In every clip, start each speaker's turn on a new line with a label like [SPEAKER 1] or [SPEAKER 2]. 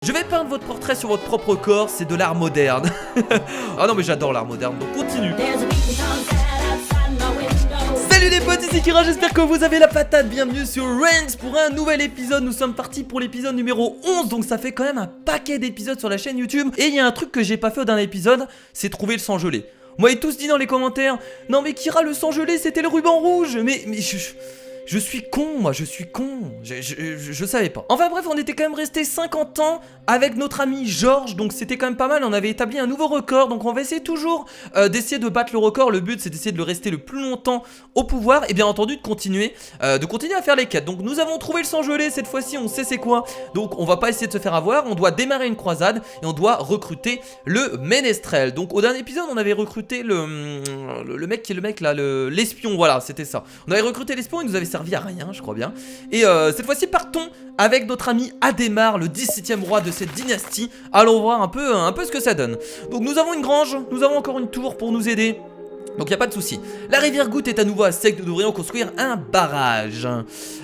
[SPEAKER 1] Je vais peindre votre portrait sur votre propre corps, c'est de l'art moderne. Ah non mais j'adore l'art moderne, donc continue. Salut les potes, ici Kira, j'espère que vous avez la patate. Bienvenue sur Ranks pour un nouvel épisode. Nous sommes partis pour l'épisode numéro 11, donc ça fait quand même un paquet d'épisodes sur la chaîne YouTube. Et il y a un truc que j'ai pas fait au dernier épisode, c'est trouver le sang gelé. Vous m'avez tous dit dans les commentaires, non mais Kira, le sang gelé c'était le ruban rouge. Mais je suis con, moi, je suis con. Je savais pas. Enfin bref, on était quand même resté 50 ans avec notre ami Georges, donc c'était quand même pas mal. On avait établi un nouveau record, donc on va essayer toujours d'essayer de battre le record. Le but, c'est d'essayer de le rester le plus longtemps au pouvoir et bien entendu de continuer à faire les quêtes. Donc nous avons trouvé le sang gelé cette fois-ci, on sait c'est quoi. Donc on va pas essayer de se faire avoir. On doit démarrer une croisade et on doit recruter le ménestrel. Donc au dernier épisode, on avait recruté le mec qui est le mec là, l'espion. Voilà, c'était ça. On avait recruté l'espion, il nous avait servi à rien, je crois bien. Et cette fois-ci, partons avec notre ami Adhémar, le 17e roi de cette dynastie. Allons voir un peu ce que ça donne. Donc nous avons une grange, nous avons encore une tour pour nous aider. Donc il n'y a pas de souci. La rivière Goutte est à nouveau à sec, nous devrions construire un barrage.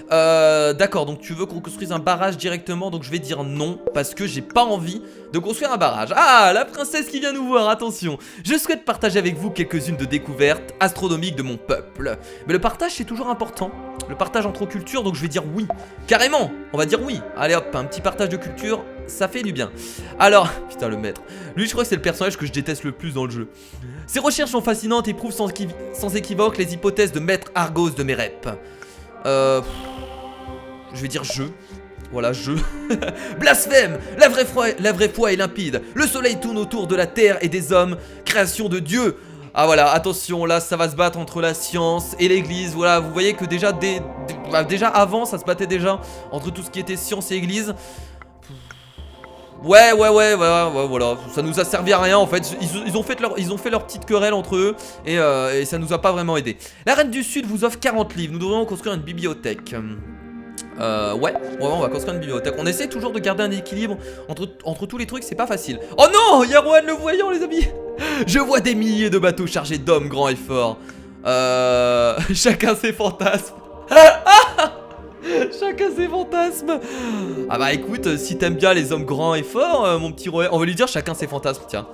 [SPEAKER 1] D'accord, donc tu veux qu'on construise un barrage directement, donc je vais dire non, parce que j'ai pas envie de construire un barrage. Ah, la princesse qui vient nous voir, attention. Je souhaite partager avec vous quelques-unes de découvertes astronomiques de mon peuple. Mais le partage c'est toujours important, le partage entre cultures, donc je vais dire oui. Carrément, on va dire oui. Allez hop, un petit partage de culture, ça fait du bien. Alors, putain le maître, lui je crois que c'est le personnage que je déteste le plus dans le jeu. Ses recherches sont fascinantes et prouvent sans équivoque les hypothèses de maître Argos de Mérep. Je vais dire je. Voilà, je. Blasphème! La vraie foi est limpide. Le soleil tourne autour de la terre et des hommes, création de Dieu. Ah voilà, attention, là ça va se battre entre la science et l'église. Voilà, vous voyez que déjà, déjà avant ça se battait déjà entre tout ce qui était science et église. Ouais, voilà, ça nous a servi à rien en fait. Ils ont fait leur petite querelle entre eux et ça nous a pas vraiment aidé. La reine du sud vous offre 40 livres, nous devrions construire une bibliothèque. Ouais, on va construire une bibliothèque. On essaie toujours de garder un équilibre entre tous les trucs, c'est pas facile. Oh non, il y a Rohan le voyant les amis. Je vois des milliers de bateaux chargés d'hommes grands et forts. Chacun ses fantasmes. Chacun ses fantasmes. Ah bah écoute, si t'aimes bien les hommes grands et forts, mon petit Rohan, on va lui dire chacun ses fantasmes, tiens.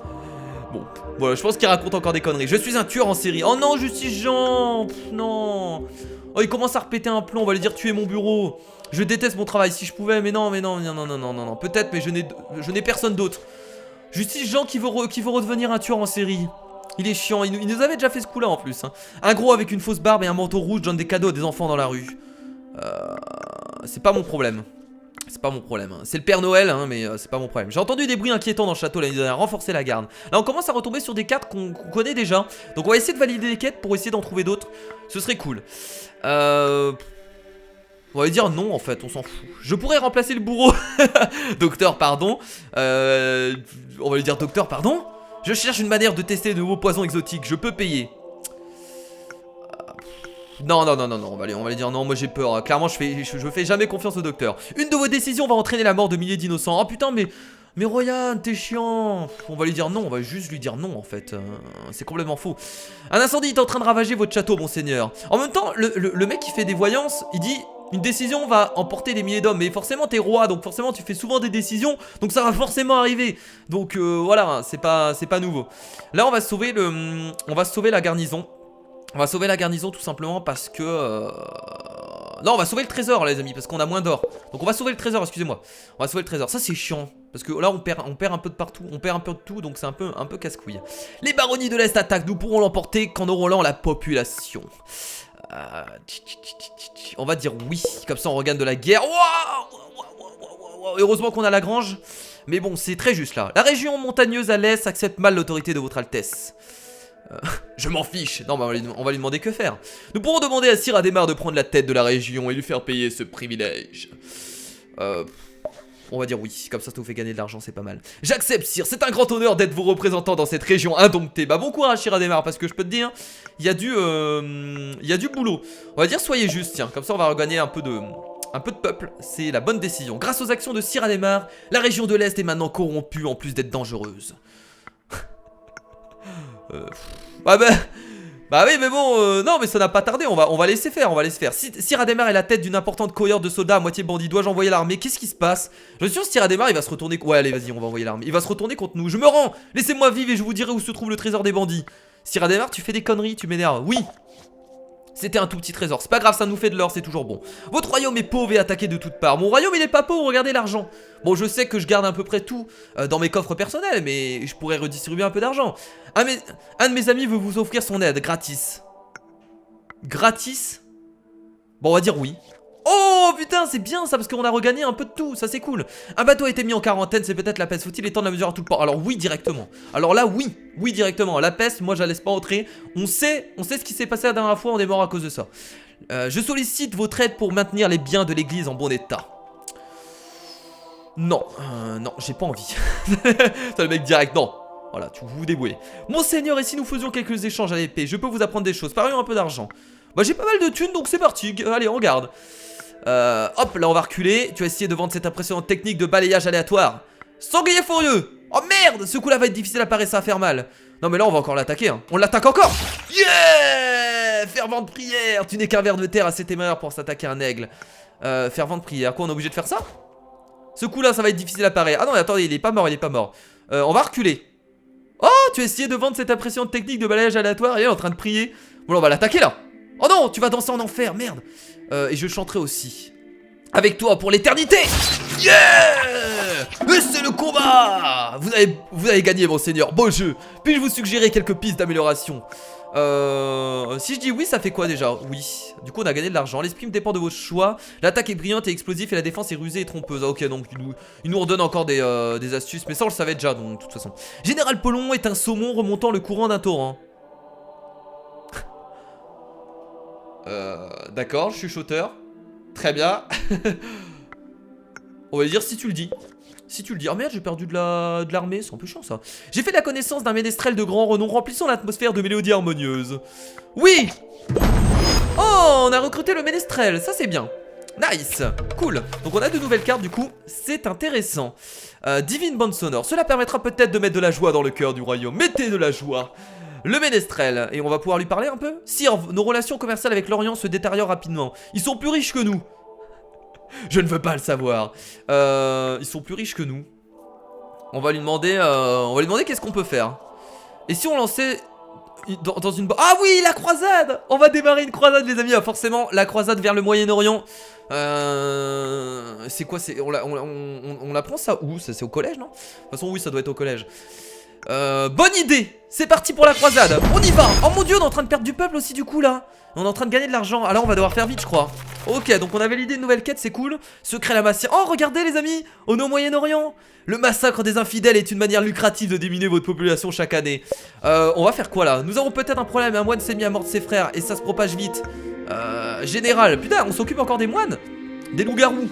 [SPEAKER 1] Bon, voilà, je pense qu'il raconte encore des conneries. Je suis un tueur en série. Oh non, Justice Jean. Non. Oh, il commence à répéter un plan, on va lui dire tuer mon bureau. Je déteste mon travail, si je pouvais, mais non. Peut-être, mais je n'ai personne d'autre. Justice Jean qui veut redevenir un tueur en série. Il est chiant, il nous avait déjà fait ce coup là en plus hein. Un gros avec une fausse barbe et un manteau rouge donne des cadeaux à des enfants dans la rue. C'est pas mon problème. C'est pas mon problème, c'est le Père Noël hein, mais c'est pas mon problème. J'ai entendu des bruits inquiétants dans le château l'année dernière, renforcer la garde. Là on commence à retomber sur des cartes qu'on connaît déjà. Donc on va essayer de valider les quêtes pour essayer d'en trouver d'autres. Ce serait cool. On va lui dire non en fait, on s'en fout. Je pourrais remplacer le bourreau. Docteur pardon. On va lui dire docteur pardon. Je cherche une manière de tester de nouveaux poisons exotiques, je peux payer. Non, on va lui dire non, moi j'ai peur. Clairement, je fais jamais confiance au docteur. Une de vos décisions va entraîner la mort de milliers d'innocents. Oh putain, mais Royan, t'es chiant. On va lui dire non, on va juste lui dire non en fait. C'est complètement faux. Un incendie est en train de ravager votre château, monseigneur. En même temps, le mec qui fait des voyances, il dit une décision va emporter des milliers d'hommes. Mais forcément, t'es roi, donc forcément, tu fais souvent des décisions. Donc ça va forcément arriver. Donc voilà, c'est pas nouveau. Là, on va sauver la garnison. On va sauver la garnison tout simplement parce que... Non, on va sauver le trésor les amis, parce qu'on a moins d'or. Donc on va sauver le trésor, excusez-moi. On va sauver le trésor, ça c'est chiant. Parce que là on perd un peu de partout, on perd un peu de tout, donc c'est un peu casse-couille. Les baronnies de l'Est attaquent, nous pourrons l'emporter qu'en auront la population. On va dire oui, comme ça on regagne de la guerre. Heureusement qu'on a la grange. Mais bon, c'est très juste là. La région montagneuse à l'Est accepte mal l'autorité de votre Altesse. Je m'en fiche. Non, bah on va lui demander que faire. Nous pourrons demander à Sir Adhémar de prendre la tête de la région et lui faire payer ce privilège. On va dire oui, comme ça vous fait gagner de l'argent, c'est pas mal. J'accepte Sir, c'est un grand honneur d'être vos représentants dans cette région indomptée. Bah bon courage Sir Adhémar, parce que je peux te dire, il y a du boulot. On va dire soyez juste, tiens, comme ça on va regagner un peu de peuple, c'est la bonne décision. Grâce aux actions de Sir Adhémar, la région de l'Est est maintenant corrompue en plus d'être dangereuse. Ah bah... Bah oui mais bon non mais ça n'a pas tardé, on va laisser faire, Si Rademar est la tête d'une importante cohorte de soldats à moitié bandits, dois-je envoyer l'armée? Qu'est-ce qui se passe? Je suis sûr si Rademar il va se retourner. Ouais allez vas-y on va envoyer l'armée. Il va se retourner contre nous. Je me rends. Laissez-moi vivre et je vous dirai où se trouve le trésor des bandits. Si Rademar tu fais des conneries, tu m'énerves. Oui. C'était un tout petit trésor, c'est pas grave, ça nous fait de l'or, c'est toujours bon. Votre royaume est pauvre et attaqué de toutes parts. Mon royaume il est pas pauvre, regardez l'argent. Bon je sais que je garde à peu près tout dans mes coffres personnels, mais je pourrais redistribuer un peu d'argent. Un de mes amis veut vous offrir son aide, gratis. Gratis? Bon on va dire oui. Oh putain c'est bien ça parce qu'on a regagné un peu de tout, ça c'est cool. Un bateau a été mis en quarantaine, c'est peut-être la peste, faut-il étendre la mesure à tout le port? Alors oui directement. Alors là oui, oui directement. La peste, moi je la laisse pas entrer. On sait ce qui s'est passé la dernière fois, on est mort à cause de ça. Je sollicite votre aide pour maintenir les biens de l'église en bon état. Non, non, j'ai pas envie. C'est le mec direct, non. Voilà, tu vous débrouillez. Monseigneur, et si nous faisions quelques échanges à l'épée, je peux vous apprendre des choses, parions un peu d'argent. Bah j'ai pas mal de thunes donc c'est parti, allez on regarde. Hop, là on va reculer. Tu vas essayer de vendre cette impressionnante technique de balayage aléatoire. Sanglier furieux. Oh merde, ce coup là va être difficile à parer, ça va faire mal. Non mais là on va encore l'attaquer hein. On l'attaque encore. Yeah. Fervente prière. Tu n'es qu'un ver de terre assez téméraire pour s'attaquer à un aigle. Fervente prière, quoi on est obligé de faire ça? Ce coup là ça va être difficile à parer. Ah non mais attendez, il est pas mort, il est pas mort. On va reculer. Oh, tu as essayé de vendre cette impressionnante technique de balayage aléatoire et elle est en train de prier. Bon là on va l'attaquer là. Oh non, tu vas danser en enfer, merde. Et je chanterai aussi. Avec toi pour l'éternité. Yeah. Et c'est le combat. Vous avez gagné, monseigneur. Beau jeu. Puis-je vous suggérer quelques pistes d'amélioration? Si je dis oui, ça fait quoi déjà? Oui. Du coup, on a gagné de l'argent. L'esprit me dépend de votre choix. L'attaque est brillante et explosive et la défense est rusée et trompeuse. Ah, ok, donc il nous redonne encore des astuces. Mais ça, on le savait déjà, donc de toute façon. Général Polon est un saumon remontant le courant d'un torrent. D'accord, je suis chuchoteur. Très bien. On va dire si tu le dis. Si tu le dis. Oh merde, j'ai perdu de l'armée, c'est un peu chiant ça. J'ai fait la connaissance d'un ménestrel de grand renom remplissant l'atmosphère de mélodies harmonieuses. Oui. Oh, on a recruté le ménestrel, ça c'est bien. Nice, cool. Donc on a de nouvelles cartes du coup, c'est intéressant. Divine bande sonore, cela permettra peut-être de mettre de la joie dans le cœur du royaume. Mettez de la joie. Le ménestrel, et on va pouvoir lui parler un peu. Sire, nos relations commerciales avec l'Orient se détériorent rapidement. Ils sont plus riches que nous. Je ne veux pas le savoir. Ils sont plus riches que nous. On va lui demander qu'est-ce qu'on peut faire. Et si on lançait dans une... Ah oui, la croisade. On va démarrer une croisade les amis. Ah, forcément, la croisade vers le Moyen-Orient. C'est quoi? On apprend ça où? C'est au collège, non? De toute façon, oui, ça doit être au collège. Bonne idée. C'est parti pour la croisade. On y va. Oh mon dieu, on est en train de perdre du peuple aussi du coup là. On est en train de gagner de l'argent. Alors on va devoir faire vite je crois. Ok, donc on avait l'idée de nouvelle quête, c'est cool. Secret la masse. Oh regardez les amis, on est au Moyen-Orient. Le massacre des infidèles est une manière lucrative de diminuer votre population chaque année. On va faire quoi là? Nous avons peut-être un problème. Un moine s'est mis à mort de ses frères et ça se propage vite. Général, putain on s'occupe encore des moines. Des loups-garous.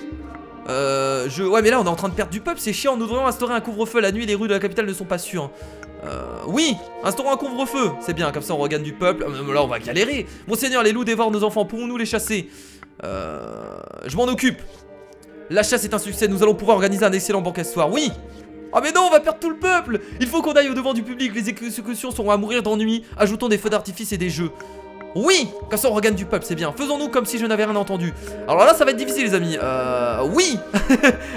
[SPEAKER 1] Ouais mais là on est en train de perdre du peuple, c'est chiant. Nous devrions instaurer un couvre-feu, la nuit les rues de la capitale ne sont pas sûres. Oui, instaurons un couvre-feu, c'est bien, comme ça on regagne du peuple. Là on va galérer. Monseigneur, les loups dévorent nos enfants, pourrons-nous les chasser? Je m'en occupe. La chasse est un succès, nous allons pouvoir organiser un excellent banquet ce soir, oui. Oh mais non, on va perdre tout le peuple. Il faut qu'on aille au devant du public, les exécutions seront à mourir d'ennui. Ajoutons des feux d'artifice et des jeux. Oui, comme ça on regagne du peuple, c'est bien. Faisons-nous comme si je n'avais rien entendu. Alors là ça va être difficile les amis. Oui.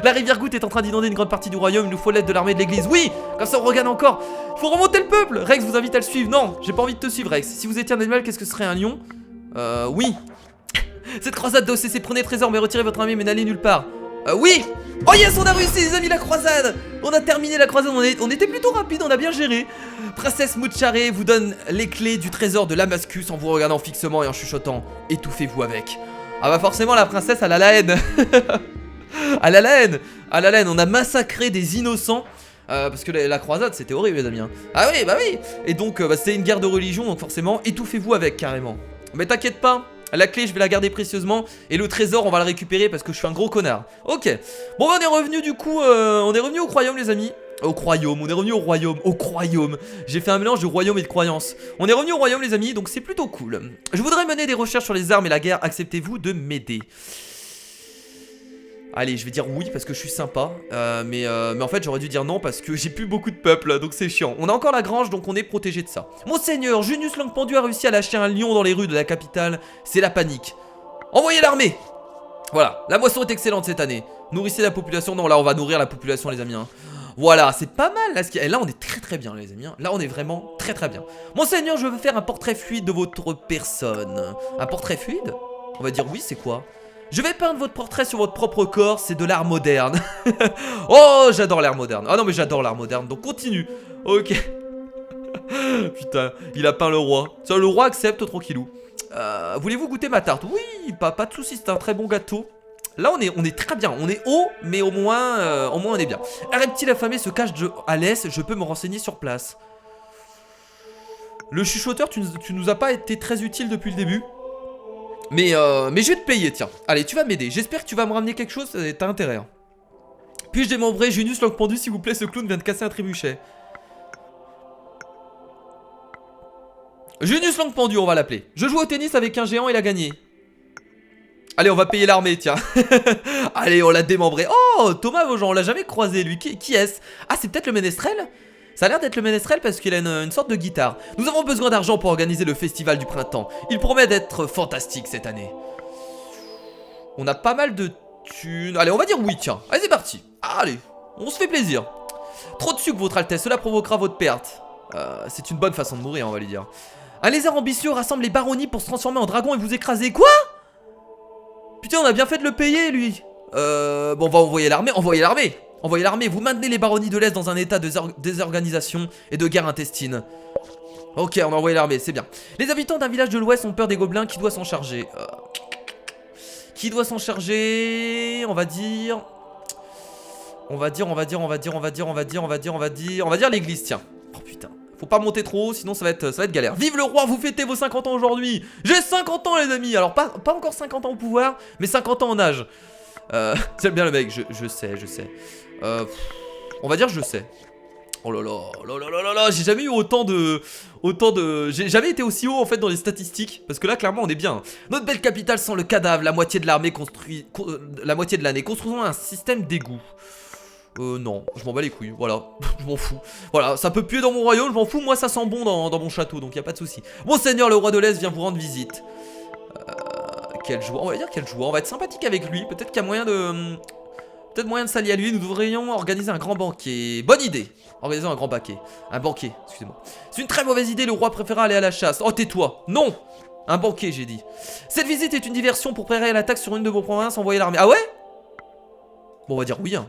[SPEAKER 1] La rivière Goutte est en train d'inonder une grande partie du royaume. Il nous faut l'aide de l'armée de l'église. Oui, comme ça on regagne encore. Il faut remonter le peuple. Rex vous invite à le suivre. Non, j'ai pas envie de te suivre Rex. Si vous étiez un animal, qu'est-ce que serait un lion? Oui. Cette croisade doit cesser, prenez trésor mais retirez votre armée mais n'allez nulle part. Oui. Oh yes, on a réussi les amis, la croisade. On a terminé la croisade, on était plutôt rapide, on a bien géré. Princesse Moucharé vous donne les clés du trésor de Lamascus en vous regardant fixement et en chuchotant. Étouffez-vous avec. Ah bah forcément la princesse elle a la haine. Elle a la haine. Elle a la haine, on a massacré des innocents. Parce que la croisade c'était horrible les amis hein. Ah oui bah oui. Et donc c'était une guerre de religion donc forcément étouffez-vous avec carrément. Mais t'inquiète pas, la clé je vais la garder précieusement. Et le trésor on va le récupérer parce que je suis un gros connard. Ok. Bon bah, on est revenu du coup on est revenu au royaume les amis. Au royaume, on est revenu au royaume. Au royaume. J'ai fait un mélange de royaume et de croyance. On est revenu au royaume les amis donc c'est plutôt cool. Je voudrais mener des recherches sur les armes et la guerre. Acceptez-vous de m'aider? Allez, je vais dire oui parce que je suis sympa. Mais en fait, j'aurais dû dire non parce que j'ai plus beaucoup de peuple, donc c'est chiant. On a encore la grange, donc on est protégé de ça. Monseigneur, Junius Langue Pendu a réussi à lâcher un lion dans les rues de la capitale. C'est la panique. Envoyez l'armée. Voilà, la moisson est excellente cette année. Nourrissez la population. Non, là, on va nourrir la population, les amis. Hein. Voilà, c'est pas mal. Là, et là, on est très bien, les amis. Hein. Là, on est vraiment très bien. Monseigneur, je veux faire un portrait fluide de votre personne. Un portrait fluide? On va dire oui, c'est quoi? Je vais peindre votre portrait sur votre propre corps, c'est de l'art moderne. Oh, j'adore l'art moderne. Ah non, mais j'adore l'art moderne, donc continue. Ok. Putain, il a peint le roi. Ça, le roi accepte, tranquillou. Voulez-vous goûter ma tarte? Oui, pas de soucis, c'est un très bon gâteau. Là, on est très bien. On est haut, mais au moins on est bien. Un reptile affamé se cache à l'est, je peux me renseigner sur place. Le chuchoteur, tu nous as pas été très utile depuis le début. Mais je vais te payer, tiens. Allez, tu vas m'aider. J'espère que tu vas me ramener quelque chose, t'as intérêt. Hein. Puis-je démembrer Junius Langue Pendu, s'il vous plaît, ce clown vient de casser un trébuchet. Junius Langue Pendu, on va l'appeler. Je joue au tennis avec un géant, il a gagné. Allez, on va payer l'armée, tiens. Allez, on l'a démembré. Oh, Thomas Vaujean, on l'a jamais croisé, lui. Qui est-ce? Ah, c'est peut-être le ménestrel? Ça a l'air d'être le ménestrel parce qu'il a une sorte de guitare. Nous avons besoin d'argent pour organiser le festival du printemps. Il promet d'être fantastique cette année. On a pas mal de thunes. Allez, on va dire oui, tiens. Allez, c'est parti. Allez, on se fait plaisir. Trop de sucre, votre Altesse, cela provoquera votre perte. C'est une bonne façon de mourir, on va lui dire. Un lézard ambitieux rassemble les baronnies pour se transformer en dragon et vous écraser. Quoi? Putain, on a bien fait de le payer, lui. Bon, on va envoyer l'armée. Envoyez l'armée, vous maintenez les baronnies de l'Est dans un état de désorganisation et de guerre intestine. Ok, on a envoyé l'armée, c'est bien. Les habitants d'un village de l'Ouest ont peur des gobelins, qui doit s'en charger? Qui doit s'en charger? On va dire l'église, tiens. Oh putain, faut pas monter trop haut, sinon ça va être galère. Vive le roi, vous fêtez vos 50 ans aujourd'hui. J'ai 50 ans, les amis. Alors pas encore 50 ans au pouvoir, mais 50 ans en âge. J'aime bien le mec, je sais. On va dire je sais. Oh là là, j'ai jamais eu autant de... J'ai jamais été aussi haut en fait dans les statistiques. Parce que là clairement on est bien. Notre belle capitale sent le cadavre, la moitié de l'armée la moitié de l'année. Construisons un système d'égout. Non, je m'en bats les couilles, voilà, je m'en fous. Voilà, ça peut puer dans mon royaume, je m'en fous, moi ça sent bon dans mon château, donc y a pas de souci. Monseigneur, le roi de l'Est vient vous rendre visite. Quel joueur, on va dire quel joueur, on va être sympathique avec lui, peut-être qu'il y a moyen de... Peut-être moyen de s'allier à lui, nous devrions organiser un grand banquet. Bonne idée. Organiser un grand banquet. Un banquet, excusez-moi. C'est une très mauvaise idée, le roi préféra aller à la chasse. Oh, tais-toi. Non. Un banquet, j'ai dit. Cette visite est une diversion pour préparer l'attaque sur une de vos provinces, envoyer l'armée. Ah ouais? Bon, on va dire oui, hein.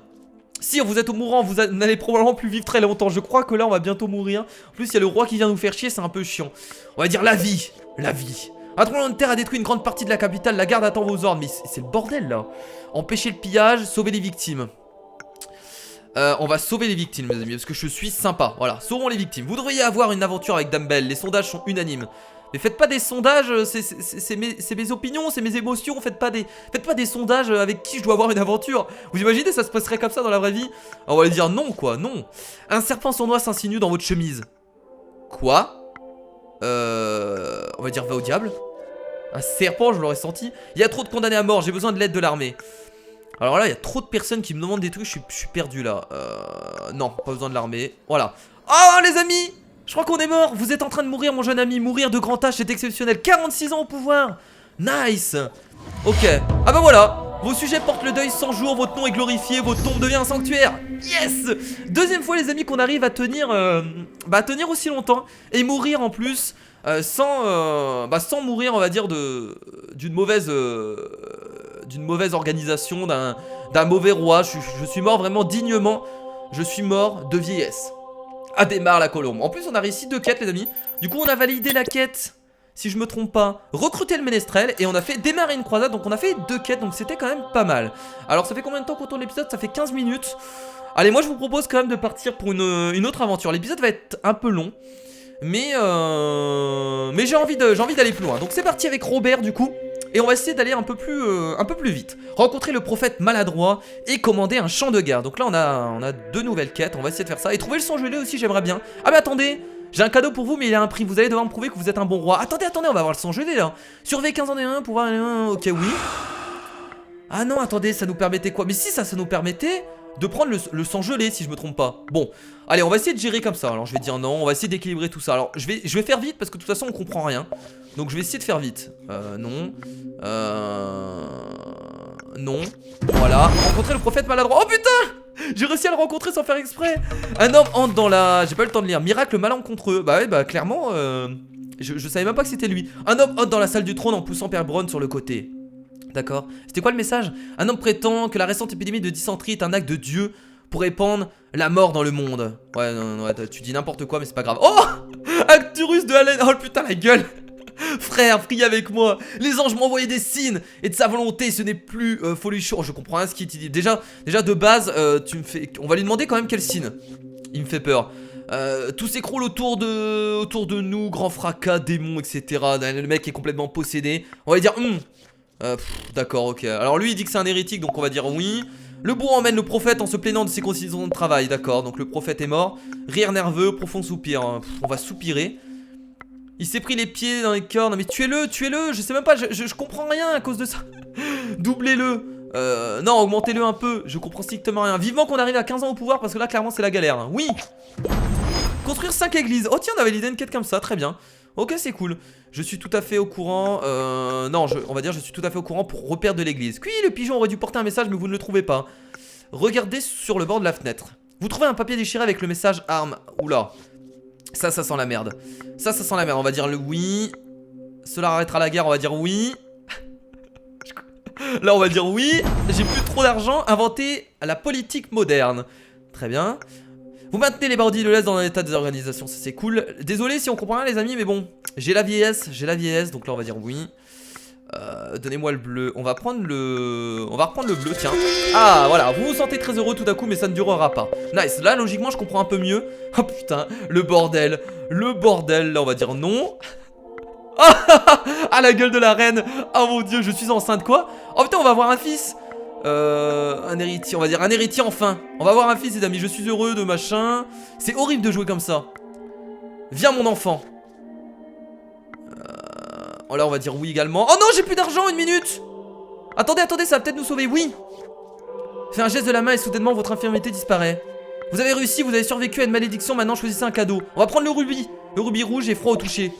[SPEAKER 1] Sire, vous êtes au mourant, vous n'allez probablement plus vivre très longtemps. Je crois que là, on va bientôt mourir. En plus, il y a le roi qui vient nous faire chier, c'est un peu chiant. On va dire la vie. La vie. Un tremblement de terre a détruit une grande partie de la capitale. La garde attend vos ordres. Mais c'est le bordel, là. Empêcher le pillage, sauver les victimes. On va sauver les victimes, mes amis, parce que je suis sympa. Voilà, sauvons les victimes. Vous devriez avoir une aventure avec Dame Belle. Les sondages sont unanimes. Mais faites pas des sondages, c'est mes opinions, c'est mes émotions. Faites pas des sondages avec qui je dois avoir une aventure. Vous imaginez, ça se passerait comme ça dans la vraie vie? On va lui dire non, quoi, non. Un serpent sournois s'insinue dans votre chemise. Quoi? On va dire va au diable. Un serpent, je l'aurais senti. Il y a trop de condamnés à mort, j'ai besoin de l'aide de l'armée. Alors là, il y a trop de personnes qui me demandent des trucs, je suis perdu là. Non, pas besoin de l'armée. Voilà. Oh les amis, je crois qu'on est mort. Vous êtes en train de mourir, mon jeune ami. Mourir de grand âge, c'est exceptionnel. 46 ans au pouvoir. Nice. Ok. Ah bah voilà. Vos sujets portent le deuil 100 jours, votre nom est glorifié, votre tombe devient un sanctuaire. Yes. Deuxième fois les amis qu'on arrive à tenir aussi longtemps. Et mourir en plus sans mourir on va dire d'une mauvaise organisation, d'un mauvais roi. Je suis mort vraiment dignement. Je suis mort de vieillesse. À démarre la colombe. En plus on a réussi 2 quêtes les amis. Du coup on a validé la quête, si je me trompe pas, recruter le ménestrel. Et on a fait démarrer une croisade. Donc on a fait 2 quêtes, donc c'était quand même pas mal. Alors ça fait combien de temps qu'on tourne l'épisode? Ça fait 15 minutes. Allez, moi je vous propose quand même de partir pour une autre aventure. L'épisode va être un peu long, mais j'ai envie d'aller plus loin. Donc c'est parti avec Robert du coup. Et on va essayer d'aller un peu plus vite. Rencontrer le prophète maladroit et commander un champ de guerre. Donc là on a 2 nouvelles quêtes. On va essayer de faire ça. Et trouver le sang gelé aussi, j'aimerais bien. Ah mais attendez, j'ai un cadeau pour vous, mais il a un prix. Vous allez devoir me prouver que vous êtes un bon roi. Attendez, on va voir le sang gelé là. Surveiller 15 ans des 1 pour voir... Ok, oui. Ah non, attendez, ça nous permettait quoi? Mais si, ça nous permettait de prendre le sang gelé, si je me trompe pas. Bon, allez, on va essayer de gérer comme ça. Alors, je vais dire non, on va essayer d'équilibrer tout ça. Alors, je vais faire vite parce que de toute façon, on comprend rien. Donc, je vais essayer de faire vite. Non. Non. Voilà. Rencontrer le prophète maladroit. Oh putain! J'ai réussi à le rencontrer sans faire exprès. Un homme entre dans la... J'ai pas eu le temps de lire. Miracle malencontreux. Bah ouais, bah clairement, je savais même pas que c'était lui. Un homme entre dans la salle du trône en poussant Père Brown sur le côté. D'accord. C'était quoi le message? Un homme prétend que la récente épidémie de dysenterie est un acte de Dieu pour répandre la mort dans le monde. Ouais, non, tu dis n'importe quoi, mais c'est pas grave. Oh! Acturus de Haleine. Oh putain, la gueule. Frère, prie avec moi. Les anges m'ont envoyé des signes et de sa volonté, ce n'est plus folichon. Je comprends rien ce qu'il dit. Déjà de base, tu me fais. On va lui demander quand même quel signe. Il me fait peur. Tout s'écroule autour de nous, grand fracas, démons, etc. Le mec est complètement possédé. On va lui dire d'accord, ok. Alors lui il dit que c'est un hérétique, donc on va dire oui. Le bourreau emmène le prophète en se plaignant de ses conditions de travail, d'accord. Donc le prophète est mort. Rire nerveux, profond soupir. On va soupirer. Il s'est pris les pieds dans les corps. Non mais tuez-le, je sais même pas, je comprends rien à cause de ça. Doublez-le. Non, augmentez-le un peu. Je comprends strictement rien. Vivement qu'on arrive à 15 ans au pouvoir parce que là clairement c'est la galère, hein. Oui. Construire 5 églises. Oh tiens, on avait l'idée d'une quête comme ça, très bien. Ok, c'est cool. Je suis tout à fait au courant. Non, on va dire je suis tout à fait au courant pour repère de l'église. Oui, le pigeon aurait dû porter un message, mais vous ne le trouvez pas. Regardez sur le bord de la fenêtre. Vous trouvez un papier déchiré avec le message arme. Oula. Ça sent la merde. Ça sent la merde. On va dire le oui. Cela arrêtera la guerre, on va dire oui. Là, on va dire oui. J'ai plus trop d'argent. Inventer la politique moderne. Très bien. Vous maintenez les bandits de l'Est dans un état de désorganisation, ça c'est cool. Désolé si on comprend rien les amis, mais bon, j'ai la vieillesse, donc là on va dire oui. Donnez-moi le bleu, on va reprendre le bleu, tiens. Ah voilà, vous vous sentez très heureux tout à coup, mais ça ne durera pas. Nice, là logiquement je comprends un peu mieux. Oh putain, le bordel, là on va dire non. Ah la gueule de la reine. Oh mon dieu, je suis enceinte quoi. Oh putain, on va avoir un fils. Un héritier, on va dire un héritier enfin. On va avoir un fils les amis, je suis heureux de machin. C'est horrible de jouer comme ça. Viens mon enfant. Oh là on va dire oui également. Oh non j'ai plus d'argent, une minute. Attendez, ça va peut-être nous sauver, oui. Fais un geste de la main et soudainement votre infirmité disparaît. Vous avez réussi, vous avez survécu à une malédiction, maintenant choisissez un cadeau. On va prendre le rubis rouge et froid au toucher.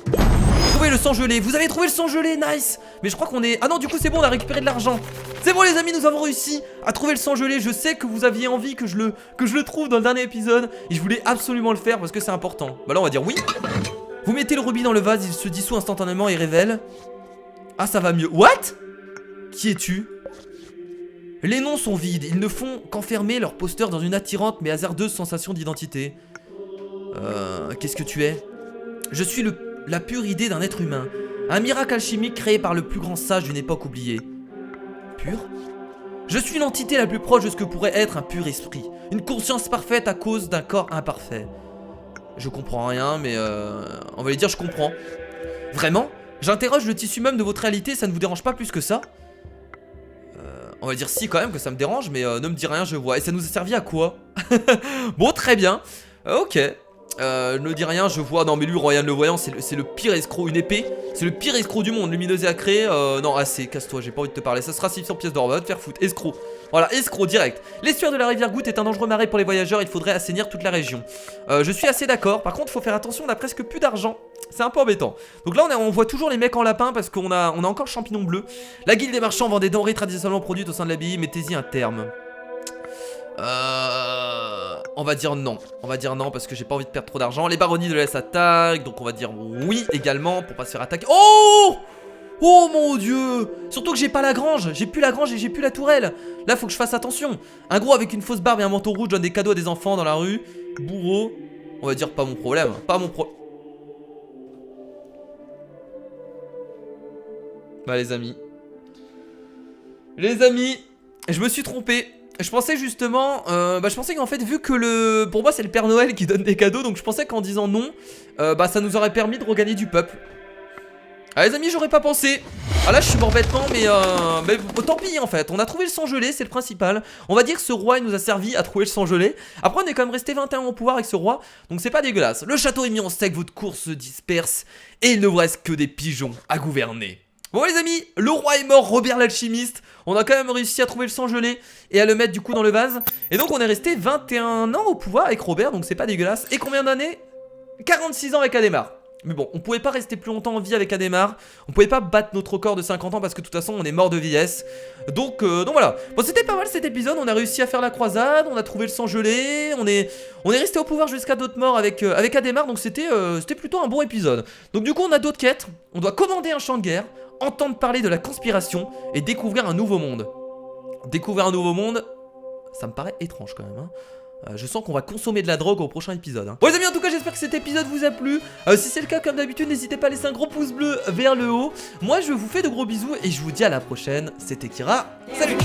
[SPEAKER 1] Trouvez le sang gelé, vous avez trouvé le sang gelé, nice. Mais je crois qu'on est... Ah non du coup c'est bon, on a récupéré de l'argent. C'est bon les amis, nous avons réussi à trouver le sang gelé. Je sais que vous aviez envie que je le trouve dans le dernier épisode. Et je voulais absolument le faire parce que c'est important. Bah là on va dire oui. Vous mettez le rubis dans le vase, il se dissout instantanément et révèle... Ah ça va mieux. What? Qui es-tu? Les noms sont vides, ils ne font qu'enfermer leur posteur dans une attirante mais hasardeuse sensation d'identité. Qu'est-ce que tu es? Je suis la pure idée d'un être humain. Un miracle alchimique créé par le plus grand sage d'une époque oubliée. Pur? Je suis l'entité la plus proche de ce que pourrait être un pur esprit. Une conscience parfaite à cause d'un corps imparfait. Je comprends rien, mais on va lui dire je comprends. Vraiment? J'interroge le tissu même de votre réalité, ça ne vous dérange pas plus que ça? On va dire si quand même que ça me dérange, mais ne me dis rien, je vois. Et ça nous a servi à quoi? Bon, très bien. Ok. Ne dis rien, je vois. Non mais lui, Royan le voyant, c'est le pire escroc. Une épée, c'est le pire escroc du monde. Lumineuse à créer. Non, assez, casse-toi, j'ai pas envie de te parler. Ça sera 600 pièces d'or, va te faire foutre. Escroc. Voilà, escroc direct. L'estuaire de la rivière Goutte est un dangereux marais pour les voyageurs. Il faudrait assainir toute la région. Je suis assez d'accord. Par contre, faut faire attention, on a presque plus d'argent. C'est un peu embêtant. Donc là, on voit toujours les mecs en lapin parce qu'on a encore le champignon bleu. La guilde des marchands vend des denrées traditionnellement produites au sein de l'abbaye. Mettez-y un terme. On va dire non. On va dire non parce que j'ai pas envie de perdre trop d'argent. Les baronnies de l'Est attaquent. Donc on va dire oui également pour pas se faire attaquer. Oh! Oh mon dieu! Surtout que j'ai pas la grange. J'ai plus la grange et j'ai plus la tourelle. Là faut que je fasse attention. Un gros avec une fausse barbe et un manteau rouge donne des cadeaux à des enfants dans la rue. Bourreau. On va dire pas mon problème. Pas mon problème. Bah les amis, je me suis trompé. Je pensais justement, je pensais qu'en fait vu que pour moi c'est le Père Noël qui donne des cadeaux, donc je pensais qu'en disant non, ça nous aurait permis de regagner du peuple. Ah les amis, j'aurais pas pensé. Ah là je suis mort bêtement, mais tant pis en fait. On a trouvé le sang gelé, c'est le principal. On va dire que ce roi il nous a servi à trouver le sang gelé. Après on est quand même resté 21 ans au pouvoir avec ce roi, donc c'est pas dégueulasse. Le château est mis en steak, votre cour se disperse et il ne vous reste que des pigeons à gouverner. Bon les amis, le roi est mort, Robert l'alchimiste. On a quand même réussi à trouver le sang gelé et à le mettre du coup dans le vase. Et donc on est resté 21 ans au pouvoir avec Robert, donc c'est pas dégueulasse. Et combien d'années? 46 ans avec Adhémar. Mais bon, on pouvait pas rester plus longtemps en vie avec Adhémar. On pouvait pas battre notre record de 50 ans parce que de toute façon on est mort de vieillesse. Donc voilà. Bon, c'était pas mal cet épisode. On a réussi à faire la croisade. On a trouvé le sang gelé. On est resté au pouvoir jusqu'à d'autres morts avec Adhémar. Donc c'était plutôt un bon épisode. Donc du coup on a d'autres quêtes. On doit commander un champ de guerre, entendre parler de la conspiration et découvrir un nouveau monde. Découvrir un nouveau monde, ça me paraît étrange quand même, hein. Je sens qu'on va consommer de la drogue au prochain épisode, hein. Bon les amis, en tout cas j'espère que cet épisode vous a plu. Si c'est le cas, comme d'habitude, n'hésitez pas à laisser un gros pouce bleu vers le haut. Moi je vous fais de gros bisous et je vous dis à la prochaine. C'était Kira, salut.